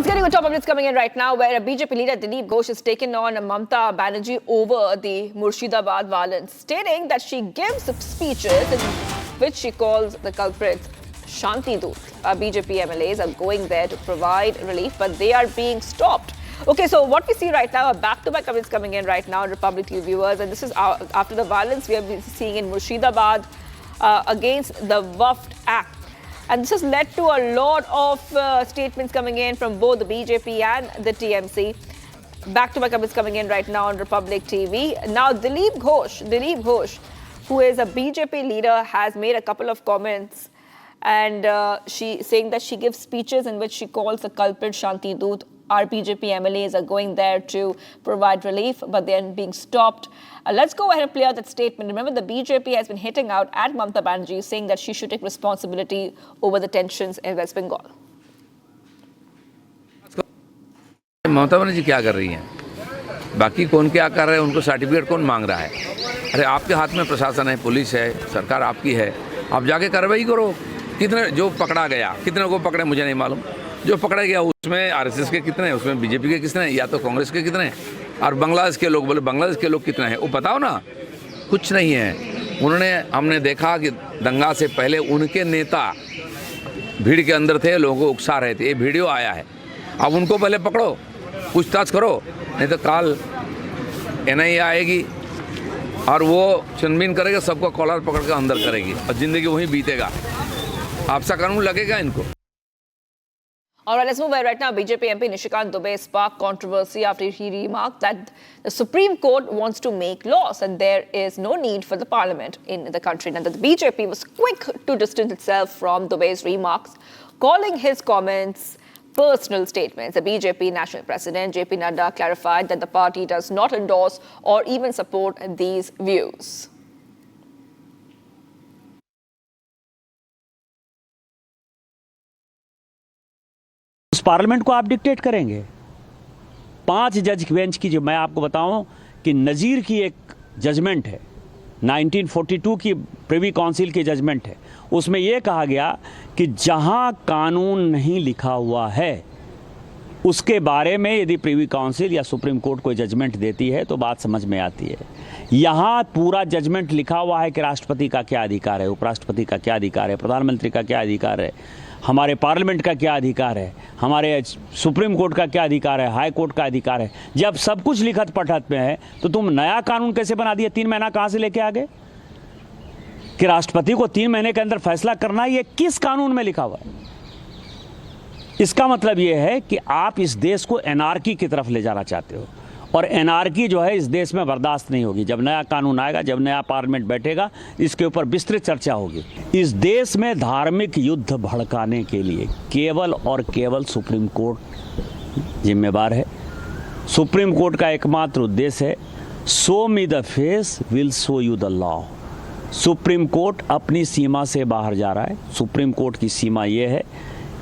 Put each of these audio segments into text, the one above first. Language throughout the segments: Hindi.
Let's get into top updates coming in right now, where BJP leader Dilip Ghosh has taken on Mamata Banerjee over the Murshidabad violence, stating that she gives speeches in which she calls the culprits Shanti Doot. BJP MLAs are going there to provide relief, but they are being stopped. Okay, so what we see right now are back-to-back updates coming in right now, Republic TV viewers, and this is after the violence we have been seeing in Murshidabad against the Waqf Act. And this has led to a lot of statements coming in from both the BJP and the TMC. Back-to-back updates coming in right now on Republic TV. Now, Dilip Ghosh, who is a BJP leader, has made a couple of comments, and she saying that she gives speeches in which she calls the culprit Shanti Doot. Our BJP MLAs are going there to provide relief, but they're being stopped. Let's go ahead and play out that statement. Remember, the BJP has been hitting out at Mamata Banerjee, saying that she should take responsibility over the tensions in West Bengal. Mamata Banerjee क्या कर रही हैं? बाकी कौन क्या कर रहे हैं, उनको सर्टिफिकेट कौन मांग रहा है? अरे आपके हाथ में प्रशासन है, पुलिस है, सरकार आपकी है, आप जाके कार्रवाई करो। कितने जो पकड़ा गया, कितने को पकड़े मुझे नहीं मालूम। जो पकड़ा गया उसमें आरएसएस के कितने हैं, उसमें बीजेपी के कितने हैं, या तो कांग्रेस के कितने हैं, और बांग्लादेश के लोग बोले बांग्लादेश के लोग कितने हैं, वो बताओ ना। कुछ नहीं है। हमने देखा कि दंगा से पहले उनके नेता भीड़ के अंदर थे, लोगों को उकसा रहे थे। ये वीडियो आया है। अब उनको पहले पकड़ो, पूछताछ करो, नहीं तो कल एनआईए आएगी और वो छानबीन करेगा, सबको कॉलर पकड़ कर अंदर करेगी और जिंदगी वहीं बीतेगा। आपसा कानून लगेगा इनको। All right, let's move ahead right now. BJP MP Nishikant Dubey sparked controversy after he remarked that the Supreme Court wants to make laws and there is no need for the parliament in the country. Now, the BJP was quick to distance itself from Dubey's remarks, calling his comments personal statements. The BJP National President JP Nadda clarified that the party does not endorse or even support these views. उस पार्लियामेंट को आप डिक्टेट करेंगे? 5 जज बेंच की, जो मैं आपको बताऊं कि नज़ीर की एक जजमेंट है, 1942 की प्रिवी काउंसिल की जजमेंट है, उसमें यह कहा गया कि जहां कानून नहीं लिखा हुआ है उसके बारे में यदि प्रिवी काउंसिल या सुप्रीम कोर्ट कोई जजमेंट देती है तो बात समझ में आती है। यहाँ पूरा जजमेंट लिखा हुआ है कि राष्ट्रपति का क्या अधिकार है, उपराष्ट्रपति का क्या अधिकार है, प्रधानमंत्री का क्या अधिकार है, हमारे पार्लियामेंट का क्या अधिकार है, हमारे सुप्रीम कोर्ट का क्या अधिकार है, हाई कोर्ट का अधिकार है। जब सब कुछ लिखत पढ़त में है तो तुम नया कानून कैसे बना दिया? 3 महीना कहाँ से लेके आ गए कि राष्ट्रपति को 3 महीने के अंदर फैसला करना? ये किस कानून में लिखा हुआ है? इसका मतलब ये है कि आप इस देश को एनार्की की तरफ ले जाना चाहते हो, और एनार्की जो है इस देश में बर्दाश्त नहीं होगी। जब नया कानून आएगा, जब नया पार्लियामेंट बैठेगा, इसके ऊपर विस्तृत चर्चा होगी। इस देश में धार्मिक युद्ध भड़काने के लिए केवल और केवल सुप्रीम कोर्ट जिम्मेवार है। सुप्रीम कोर्ट का एकमात्र उद्देश्य है, show me the face will show you the law. Supreme court अपनी सीमा से बाहर जा रहा है। सुप्रीम कोर्ट की सीमा ये है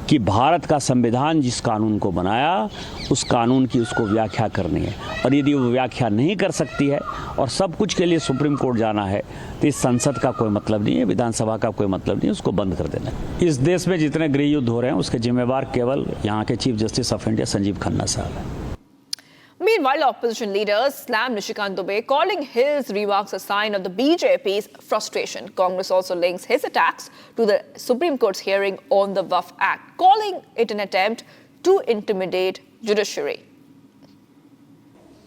कि भारत का संविधान जिस कानून को बनाया उस कानून की उसको व्याख्या करनी है, और यदि वो व्याख्या नहीं कर सकती है और सब कुछ के लिए सुप्रीम कोर्ट जाना है तो इस संसद का कोई मतलब नहीं है, विधानसभा का कोई मतलब नहीं है, उसको बंद कर देना है। इस देश में जितने गृह युद्ध हो रहे हैं उसके जिम्मेवार केवल यहाँ के chief justice of India Sanjeev Khanna साहब हैं। Meanwhile, opposition leaders slammed Nishikant Dubey, calling his remarks a sign of the BJP's frustration. Congress also links his attacks to the Supreme Court's hearing on the Waqf Act, calling it an attempt to intimidate judiciary.